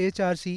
HRC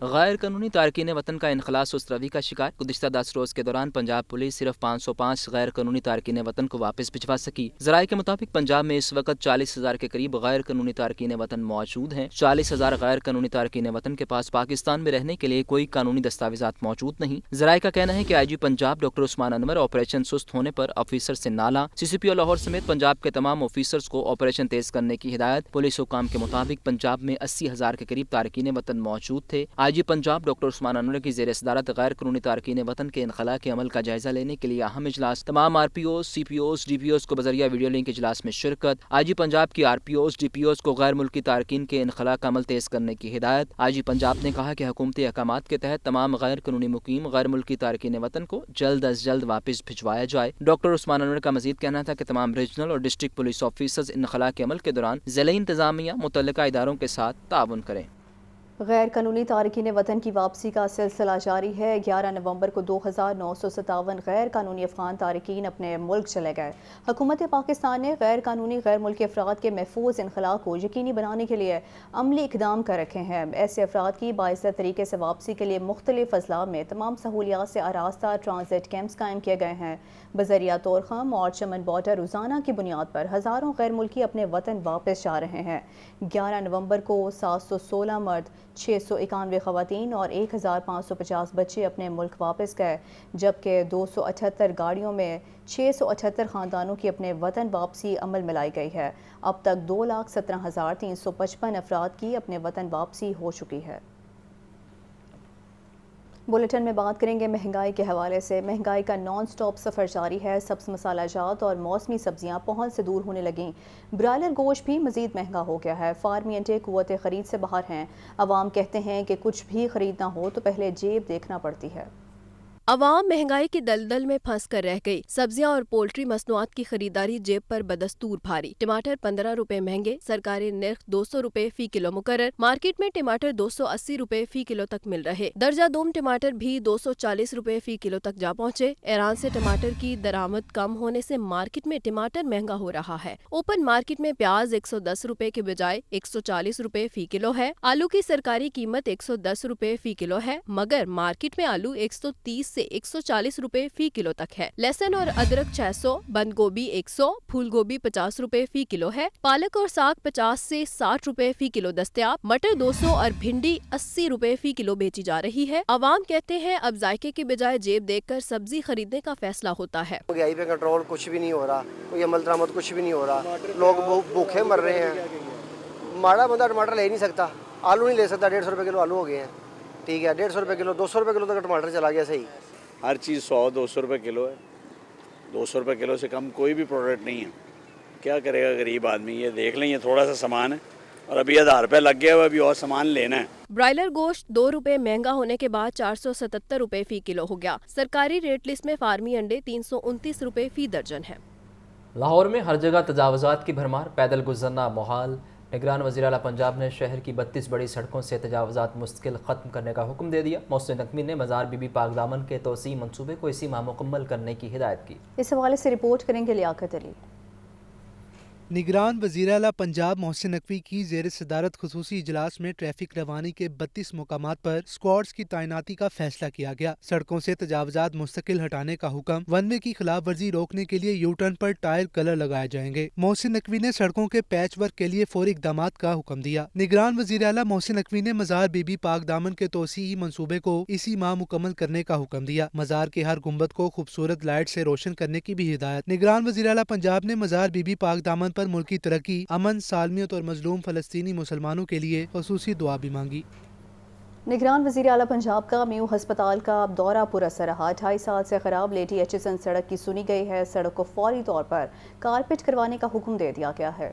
غیر قانونی تارکین وطن کا انخلاء سست روی کا شکار۔ گزشتہ 10 روز کے دوران پنجاب پولیس صرف 505 غیر قانونی تارکین وطن کو واپس بھجوا سکی۔ ذرائع کے مطابق پنجاب میں اس وقت 40,000 کے قریب غیر قانونی تارکین وطن موجود ہیں۔ 40,000 غیر قانونی تارکین وطن کے پاس پاکستان میں رہنے کے لیے کوئی قانونی دستاویزات موجود نہیں۔ ذرائع کا کہنا ہے کہ آئی جی پنجاب ڈاکٹر عثمان انور آپریشن سست ہونے پر آفیسر سے نالا۔ سی سی پی او لاہور سمیت پنجاب کے تمام آفیسرز کو آپریشن تیز کرنے کی ہدایت۔ پولیس حکام کے مطابق پنجاب میں 80,000 کے قریب تارکین وطن موجود تھے۔ آئی جی پنجاب ڈاکٹر عثمان انور کی زیر صدارت غیر قانونی تارکین وطن کے انخلاء کے عمل کا جائزہ لینے کے لیے اہم اجلاس۔ تمام R P Os, C P Os, D P Os کو بذریعہ ویڈیو لنک اجلاس میں شرکت۔ آئی جی پنجاب کی are P Os, D P Os کو غیر ملکی تارکین کے انخلاء کا عمل تیز کرنے کی ہدایت۔ آئی جی پنجاب نے کہا کہ حکومتی احکامات کے تحت تمام غیر قانونی مقیم غیر ملکی تارکین وطن کو جلد از جلد واپس بھجوایا جائے۔ ڈاکٹر عثمان انور کا مزید کہنا تھا کہ تمام ریجنل اور ڈسٹرکٹ پولیس آفیسرز انخلاء کے عمل کے دوران ضلعی انتظامیہ متعلقہ اداروں کے ساتھ تعاون کریں۔ غیر قانونی تارکین وطن کی واپسی کا سلسلہ جاری ہے۔ 11 نومبر کو 2,957 غیر قانونی افغان تارکین اپنے ملک چلے گئے۔ حکومت پاکستان نے غیر قانونی غیر ملکی افراد کے محفوظ انخلاء کو یقینی بنانے کے لیے عملی اقدام کر رکھے ہیں۔ ایسے افراد کی باعث طریقے سے واپسی کے لیے مختلف اضلاع میں تمام سہولیات سے آراستہ ٹرانزٹ کیمپس قائم کیے گئے ہیں۔ بذریعہ طورخم اور چمن بارڈر روزانہ کی بنیاد پر ہزاروں غیر ملکی اپنے وطن واپس جا رہے ہیں۔ 11 نومبر کو 716 مرد، 691 خواتین اور 1,550 بچے اپنے ملک واپس گئے، جبکہ 278 گاڑیوں میں 678 خاندانوں کی اپنے وطن واپسی عمل میں لائی گئی ہے۔ اب تک 2,17,355 افراد کی اپنے وطن واپسی ہو چکی ہے۔ بلیٹن میں بات کریں گے مہنگائی کے حوالے سے۔ مہنگائی کا نان سٹاپ سفر جاری ہے۔ سبز مسالہ جات اور موسمی سبزیاں پہنچ سے دور ہونے لگیں۔ برائلر گوشت بھی مزید مہنگا ہو گیا ہے۔ فارمی انڈے قوت خرید سے باہر ہیں۔ عوام کہتے ہیں کہ کچھ بھی خریدنا ہو تو پہلے جیب دیکھنا پڑتی ہے۔ عوام مہنگائی کی دلدل میں پھنس کر رہ گئی۔ سبزیاں اور پولٹری مصنوعات کی خریداری جیب پر بدستور بھاری۔ ٹماٹر 15 روپے مہنگے، سرکاری نرخ 200 روپے فی کلو مقرر۔ مارکیٹ میں ٹماٹر 280 روپے فی کلو تک مل رہے۔ درجہ دوم ٹماٹر بھی 240 روپے فی کلو تک جا پہنچے۔ ایران سے ٹماٹر کی درآمد کم ہونے سے مارکیٹ میں ٹماٹر مہنگا ہو رہا ہے۔ اوپن مارکیٹ میں پیاز 110 روپے کے بجائے 140 روپے فی کلو ہے۔ آلو کی سرکاری قیمت 110 روپے فی کلو ہے، مگر مارکیٹ میں آلو 130 سے 140 روپے فی کلو تک ہے۔ لہسن اور ادرک 600، بند گوبھی 100، پھول گوبھی 50 روپے فی کلو ہے۔ پالک اور ساگ 50 سے 60 روپے فی کلو دستیاب۔ مٹر 200 اور بھنڈی 80 روپے فی کلو بیچی جا رہی ہے۔ عوام کہتے ہیں اب ذائقے کے بجائے جیب دیکھ کر سبزی خریدنے کا فیصلہ ہوتا ہے۔ مہنگائی پہ کنٹرول کچھ بھی نہیں ہو رہا، کوئی عمل درآمد کچھ بھی نہیں ہو رہا، لوگ بھوکے مر رہے ہیں۔ ماڑا بندہ ٹماٹر لے نہیں سکتا، آلو نہیں لے سکتا، 150 روپے کلو آلو ہو گئے ہیں۔ ٹھیک ہے، 150 روپے کلو، 200 روپے کلو تک ٹماٹر چلا گیا صحیح۔ ہر چیز 100-200 روپے کلو ہے۔ 200 روپے کلو سے کم کوئی بھی پروڈکٹ نہیں ہے۔ کیا کرے گا غریب آدمی؟ یہ دیکھ لیں، یہ تھوڑا سا سامان ہے اور ابھی 1000 روپے لگ گیا ہوا، ابھی اور سامان لینا ہے۔ برائلر گوشت 2 روپے مہنگا ہونے کے بعد 477 روپے فی کلو ہو گیا۔ سرکاری ریٹ لسٹ میں فارمی انڈے 329 روپے فی درجن ہے۔ لاہور میں ہر جگہ تجاوزات کی بھرمار، پیدل گزرنا محال۔ نگران وزیر اعلیٰ پنجاب نے شہر کی 32 بڑی سڑکوں سے تجاوزات مستقل ختم کرنے کا حکم دے دیا۔ محسن نقوی نے مزار بی بی پاک دامن کے توسیع منصوبے کو اسی ماہ مکمل کرنے کی ہدایت کی۔ اس حوالے سے رپورٹ کریں گے لیاقت علی۔ نگران وزیر اعلیٰ پنجاب محسن نقوی کی زیر صدارت خصوصی اجلاس میں ٹریفک روانی کے 32 مقامات پر اسکواڈز کی تعیناتی کا فیصلہ کیا گیا۔ سڑکوں سے تجاوزات مستقل ہٹانے کا حکم، ون وے کی خلاف ورزی روکنے کے لیے you turn per tile colour لگائے جائیں گے۔ محسن نقوی نے سڑکوں کے پیچ ورک کے لیے فوری اقدامات کا حکم دیا۔ نگران وزیر اعلیٰ محسن نقوی نے مزار بی بی پاک دامن کے توسیعی منصوبے کو اسی ماہ مکمل کرنے کا حکم دیا۔ مزار کے ہر گنبد کو خوبصورت لائٹ سے روشن کرنے کی بھی ہدایت۔ نگران وزیر اعلیٰ پنجاب نے مزار بی بی پاک دامن پر ملکی ترقی، امن، سالمیت اور مظلوم فلسطینی مسلمانوں کے لیے خصوصی دعا بھی مانگی۔ نگران وزیر اعلیٰ پنجاب کا میو ہسپتال کا دورہ پر اثر رہا۔ 2.5 سال سے خراب لیڈی ایچسن سڑک کی سنی گئی ہے۔ سڑک کو فوری طور پر کارپیٹ کروانے کا حکم دے دیا گیا ہے۔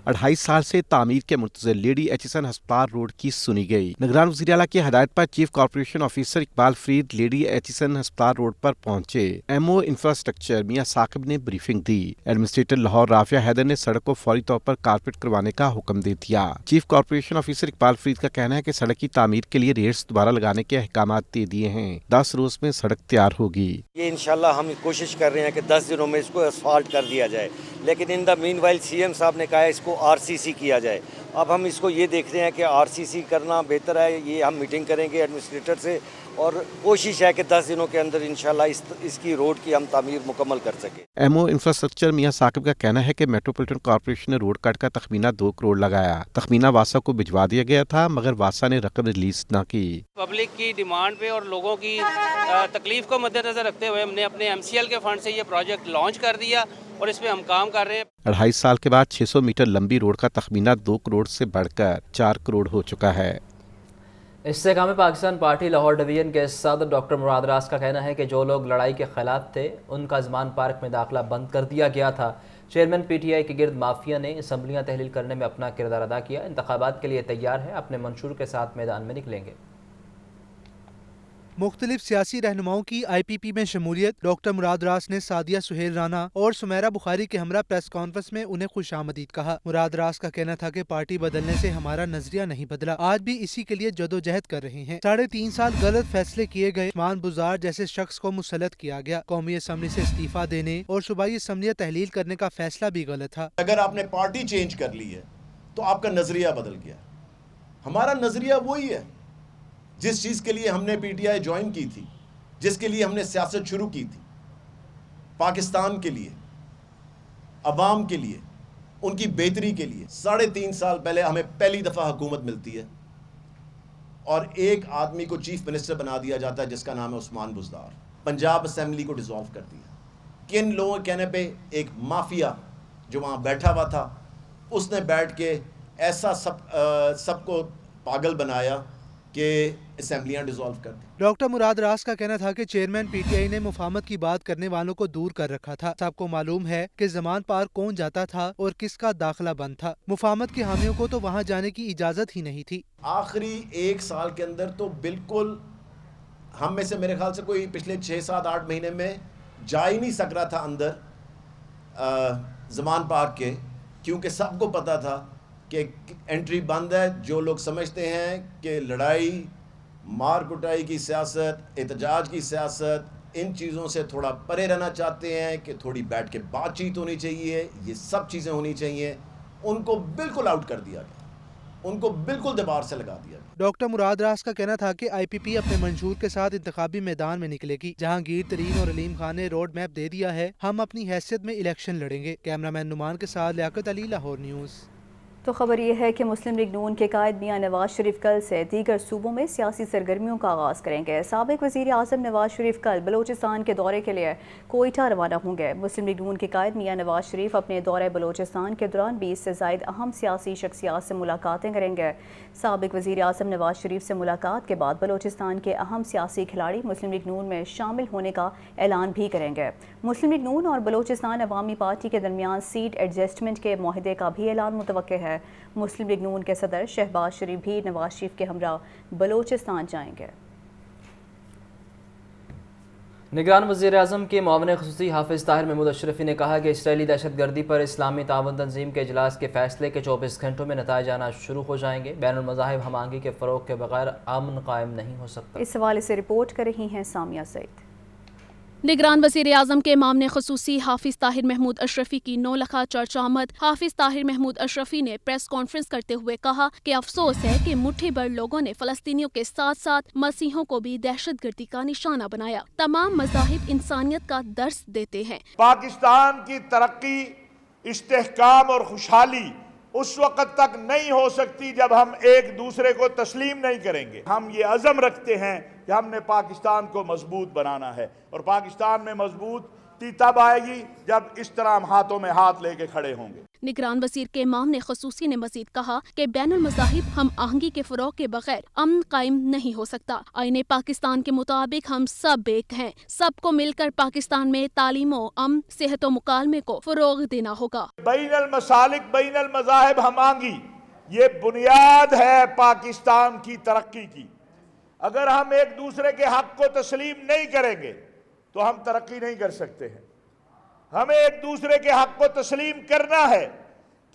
2.5 سال سے تعمیر کے منتظر لیڈی ایچسن ہسپتال روڈ کی سنی گئی۔ نگران وزیر اعلیٰ کی ہدایت پر chief corporation officer Iqbal Farid lady Aitchison ہسپتال روڈ پر پہنچے۔ M O infrastructure Mian Saqib نے بریفنگ دی۔ ایڈمنسٹریٹر لاہور رافیہ حیدر نے سڑک کو فوری طور پر کارپیٹ کروانے کا حکم دے دیا۔ Chief corporation officer Iqbal Farid کا کہنا ہے کہ سڑک کی تعمیر کے لیے ریٹس دوبارہ لگانے کے احکامات دے دیے ہیں۔ 10 روز میں سڑک تیار ہوگی۔ یہ انشاءاللہ ہم کوشش کر رہے ہیں کہ 10 دنوں میں اس کو اسفالٹ کر دیا جائے، لیکن ان دا مین وائل سی ایم صاحب نے کہا ہے اس کو RCC کیا جائے۔ اب ہم اس کو یہ دیکھ رہے ہیں کہ RCC کرنا بہتر ہے. یہ ہم میٹنگ کریں گے ایڈمنسٹریٹر سے اور کوشش ہے کہ 10 دنوں کے اندر انشاءاللہ اس کی روڈ کی ہم تعمیر مکمل کر سکیں. MO انفراسٹرکچر میاں ثاقب کا کہنا ہے کہ میٹروپولیٹن کارپوریشن نے روڈ کٹ کا تخمینہ 2 کروڑ لگایا. تخمینہ واسا کو بھجوا دیا گیا تھا مگر واسا نے رقم ریلیز نہ کی. پبلک کی ڈیمانڈ پہ اور لوگوں کی تکلیف کو مد نظر رکھتے ہوئے ہم نے اپنے MCL کے فنڈ سے یہ پروجیکٹ لانچ کر دیا اور اس پہ ہم کام کر رہے ہیں. 2.5 سال کے بعد 600 میٹر لمبی روڈ کا تخمینہ 2 کروڑ سے بڑھ کر 4 کروڑ ہو چکا ہے. استحکام پاکستان پارٹی لاہور ڈویژن کے صدر ڈاکٹر مراد راز کا کہنا ہے کہ جو لوگ لڑائی کے خلاف تھے ان کا زمان پارک میں داخلہ بند کر دیا گیا تھا. چیئرمین PTI کے گرد مافیا نے اسمبلیاں تحلیل کرنے میں اپنا کردار ادا کیا. انتخابات کے لیے تیار ہے, اپنے منشور کے ساتھ میدان میں نکلیں گے. مختلف سیاسی رہنماؤں کی IPP میں شمولیت. ڈاکٹر مراد راز نے سعدیہ سہیل رانا اور سمیرہ بخاری کے ہمراہ پریس کانفرنس میں انہیں خوش آمدید کہا. مراد راز کا کہنا تھا کہ پارٹی بدلنے سے ہمارا نظریہ نہیں بدلا, آج بھی اسی کے لیے جدوجہد کر رہے ہیں. 3.5 سال غلط فیصلے کیے گئے. عثمان بزار جیسے شخص کو مسلط کیا گیا. قومی اسمبلی سے استعفیٰ دینے اور صوبائی اسمبلیاں تحلیل کرنے کا فیصلہ بھی غلط تھا. اگر آپ نے پارٹی چینج کر لی ہے تو آپ کا نظریہ بدل گیا. ہمارا نظریہ وہی ہے جس چیز کے لیے ہم نے PTI جوائن کی تھی, جس کے لیے ہم نے سیاست شروع کی تھی. پاکستان کے لیے, عوام کے لیے, ان کی بہتری کے لیے. 3.5 سال پہلے ہمیں پہلی دفعہ حکومت ملتی ہے اور ایک آدمی کو چیف منسٹر بنا دیا جاتا ہے جس کا نام ہے عثمان بزدار. پنجاب اسمبلی کو ڈیزالو کر دیا. کن لوگوں کے کہنے پہ ایک مافیا جو وہاں بیٹھا ہوا تھا اس نے بیٹھ کے ایسا سب کو پاگل بنایا کہ اسمبلیاں ڈیزالو کر دی. ڈاکٹر مراد راز کا کہنا تھا کہ چیئرمین PTI نے مفاہمت کی بات کرنے والوں کو دور کر رکھا تھا. سب کو معلوم ہے کہ زمان پار کون جاتا تھا اور کس کا داخلہ بند تھا. مفاہمت کے حامیوں کو تو وہاں جانے کی اجازت ہی نہیں تھی. آخری 1 سال کے اندر تو بالکل ہم میں سے میرے خیال سے کوئی پچھلے 6-7-8 مہینے میں جا ہی نہیں سک رہا تھا اندر زمان پاک کے, کیونکہ سب کو پتا تھا کہ انٹری بند ہے. جو لوگ سمجھتے ہیں کہ لڑائی, مار کٹائی کی سیاست, احتجاج کی سیاست, ان چیزوں سے تھوڑا پرے رہنا چاہتے ہیں کہ تھوڑی بیٹھ کے بات چیت ہونی چاہیے, یہ سب چیزیں ہونی چاہیے, ان کو بالکل آؤٹ کر دیا گیا, ان کو بالکل دیوار سے لگا دیا گیا. ڈاکٹر مراد راز کا کہنا تھا کہ IPP اپنے منشور کے ساتھ انتخابی میدان میں نکلے گی. جہانگیر ترین اور علیم خان نے روڈ میپ دے دیا ہے, ہم اپنی حیثیت میں الیکشن لڑیں گے. کیمرامین نعمان کے ساتھ لیاقت علی, لاہور نیوز. تو خبر یہ ہے کہ مسلم لیگ نون کے قائد میاں نواز شریف کل سے دیگر صوبوں میں سیاسی سرگرمیوں کا آغاز کریں گے. سابق وزیر اعظم نواز شریف کل بلوچستان کے دورے کے لیے کوئٹہ روانہ ہوں گے. مسلم لیگ نون کے قائد میاں نواز شریف اپنے دورہ بلوچستان کے دوران 20 سے زائد اہم سیاسی شخصیات سے ملاقاتیں کریں گے. سابق وزیر اعظم نواز شریف سے ملاقات کے بعد بلوچستان کے اہم سیاسی کھلاڑی مسلم لیگ نون میں شامل ہونے کا اعلان بھی کریں گے. مسلم لیگ نون اور بلوچستان عوامی پارٹی کے درمیان سیٹ ایڈجسٹمنٹ کے معاہدے کا بھی اعلان متوقع ہے. مسلم لیگ نون کے صدر شہباز شریف بھی نواز شریف کے ہمراہ بلوچستان جائیں گے. نگران وزیر اعظم کے معاون خصوصی حافظ طاہر محمود اشرفی نے کہا کہ اسرائیلی دہشت گردی پر اسلامی تعاون تنظیم کے اجلاس کے فیصلے کے 24 گھنٹوں میں نتائج آنا شروع ہو جائیں گے. بین المذاہب ہم آہنگی کے فروغ کے بغیر امن قائم نہیں ہو سکتا. اس حوالے سے رپورٹ کر رہی ہیں سامیہ سعید. نگران وزیر اعظم کے معاون خصوصی حافظ طاہر محمود اشرفی کی 9 لکھہ چرچ آمد. حافظ طاہر محمود اشرفی نے پریس کانفرنس کرتے ہوئے کہا کہ افسوس ہے کہ مٹھی بھر لوگوں نے فلسطینیوں کے ساتھ ساتھ مسیحیوں کو بھی دہشت گردی کا نشانہ بنایا. تمام مذاہب انسانیت کا درس دیتے ہیں. پاکستان کی ترقی, استحکام اور خوشحالی اس وقت تک نہیں ہو سکتی جب ہم ایک دوسرے کو تسلیم نہیں کریں گے. ہم یہ عزم رکھتے ہیں کہ ہم نے پاکستان کو مضبوط بنانا ہے, اور پاکستان میں مضبوطی تب آئے گی جب اس طرح ہم ہاتھوں میں ہاتھ لے کے کھڑے ہوں گے. نگران وزیر کے معاون خصوصی نے مزید کہا کہ بین المذاہب ہم آہنگی کے فروغ کے بغیر امن قائم نہیں ہو سکتا. آئین پاکستان کے مطابق ہم سب ایک ہیں. سب کو مل کر پاکستان میں تعلیم و امن, صحت و مکالمے کو فروغ دینا ہوگا. بین المسالک, بین المذاہب ہم آہنگی یہ بنیاد ہے پاکستان کی ترقی کی. اگر ہم ایک دوسرے کے حق کو تسلیم نہیں کریں گے تو ہم ترقی نہیں کر سکتے ہیں. ہمیں ایک دوسرے کے حق کو تسلیم کرنا ہے.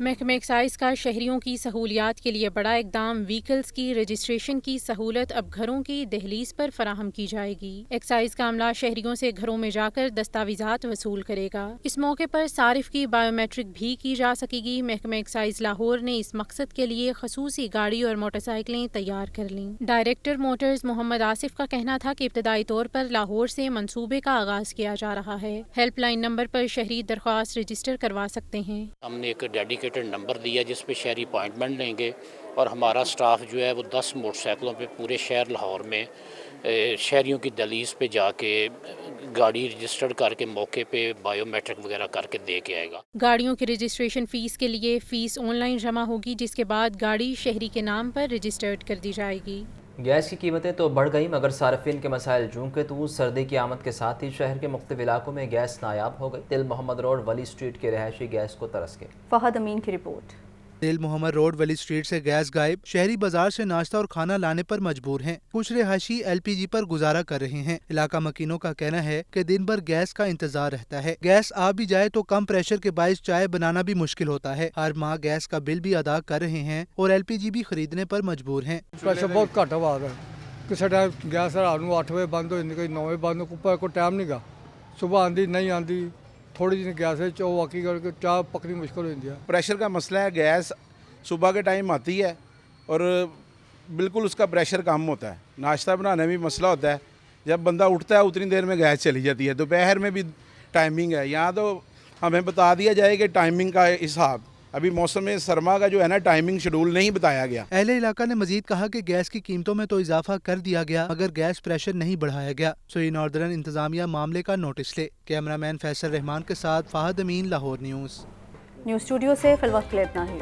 محکمہ ایکسائز کا شہریوں کی سہولیات کے لیے بڑا اقدام، وہیکلز کی رجسٹریشن کی سہولت اب گھروں کی دہلیز پر فراہم کی جائے گی۔ ایکسائز کا عملہ شہریوں سے گھروں میں جا کر دستاویزات وصول کرے گا۔ اس موقع پر صارف کی بائیو میٹرک بھی کی جا سکے گی۔ محکمہ ایکسائز لاہور نے اس مقصد کے لیے خصوصی گاڑی اور موٹر سائیکلیں تیار کر لیں۔ ڈائریکٹر موٹرز محمد آصف کا کہنا تھا کہ ابتدائی طور پر لاہور سے منصوبے کا آغاز کیا جا رہا ہے۔ ہیلپ لائن نمبر پر شہری درخواست رجسٹر کروا سکتے ہیں۔ ہم نے ایک ڈیڈیکیٹڈ نمبر دیا جس پہ شہری اپائنٹمنٹ لیں گے اور ہمارا سٹاف جو ہے وہ 10 موٹر سائیکلوں پہ پورے شہر لاہور میں شہریوں کی دہلیز پہ جا کے گاڑی رجسٹرڈ کر کے موقع پہ بائیو میٹرک وغیرہ کر کے دے کے آئے گا۔ گاڑیوں کی رجسٹریشن فیس کے لیے فیس آن لائن جمع ہوگی، جس کے بعد گاڑی شہری کے نام پر رجسٹرڈ کر دی جائے گی۔ گیس کی قیمتیں تو بڑھ گئیں مگر صارفین کے مسائل جوں کہ تو سردی کی آمد کے ساتھ ہی شہر کے مختلف علاقوں میں گیس نایاب ہو گئی۔ دل محمد روڈ ولی اسٹریٹ کے رہائشی گیس کو ترس گئے۔ فہد امین کی رپورٹ۔ دل محمد روڈ ولی اسٹریٹ سے گیس غائب، شہری بازار سے ناشتہ اور کھانا لانے پر مجبور ہیں۔ کچھ رہائشی ایل پی جی پر گزارا کر رہے ہیں۔ علاقہ مکینوں کا کہنا ہے کہ دن بھر گیس کا انتظار رہتا ہے۔ گیس آ بھی جائے تو کم پریشر کے باعث چائے بنانا بھی مشکل ہوتا ہے۔ ہر ماہ گیس کا بل بھی ادا کر رہے ہیں اور ایل پی جی بھی خریدنے پر مجبور ہیں۔ پریشر بہت گھٹ آ رہا ہے۔ کسی ٹائم گیس رات کو 8 بجے بند ہو جاتی، کوئی 9 بجے بند ہو، کوئی ٹائم نہیں گا۔ صبح آندی نہیں آندی، تھوڑی جی گیس ہے واقعی کر کے چائے پکنی مشکل ہو جاتی ہے۔ پریشر کا مسئلہ ہے، گیس صبح کے ٹائم آتی ہے اور بالکل اس کا پریشر کم ہوتا ہے۔ ناشتہ بنانے میں بھی مسئلہ ہوتا ہے، جب بندہ اٹھتا ہے اتنی دیر میں گیس چلی جاتی ہے۔ دوپہر میں بھی ٹائمنگ ہے، یہاں تو ہمیں بتا دیا جائے کہ ٹائمنگ کا حساب، ابھی موسم سرما کا جو ہے نا ٹائمنگ شیڈول نہیں بتایا گیا۔ اہل علاقہ نے مزید کہا کہ گیس کی قیمتوں میں تو اضافہ کر دیا گیا مگر گیس پریشر نہیں بڑھایا گیا۔ سوئی ناردرن انتظامیہ معاملے کا نوٹس لے۔ کیمرہ مین فیصل رحمان کے ساتھ فہد امین، لاہور نیوز۔ نیوز اسٹوڈیو سے فی الوقت کے لیے اتنا ہی۔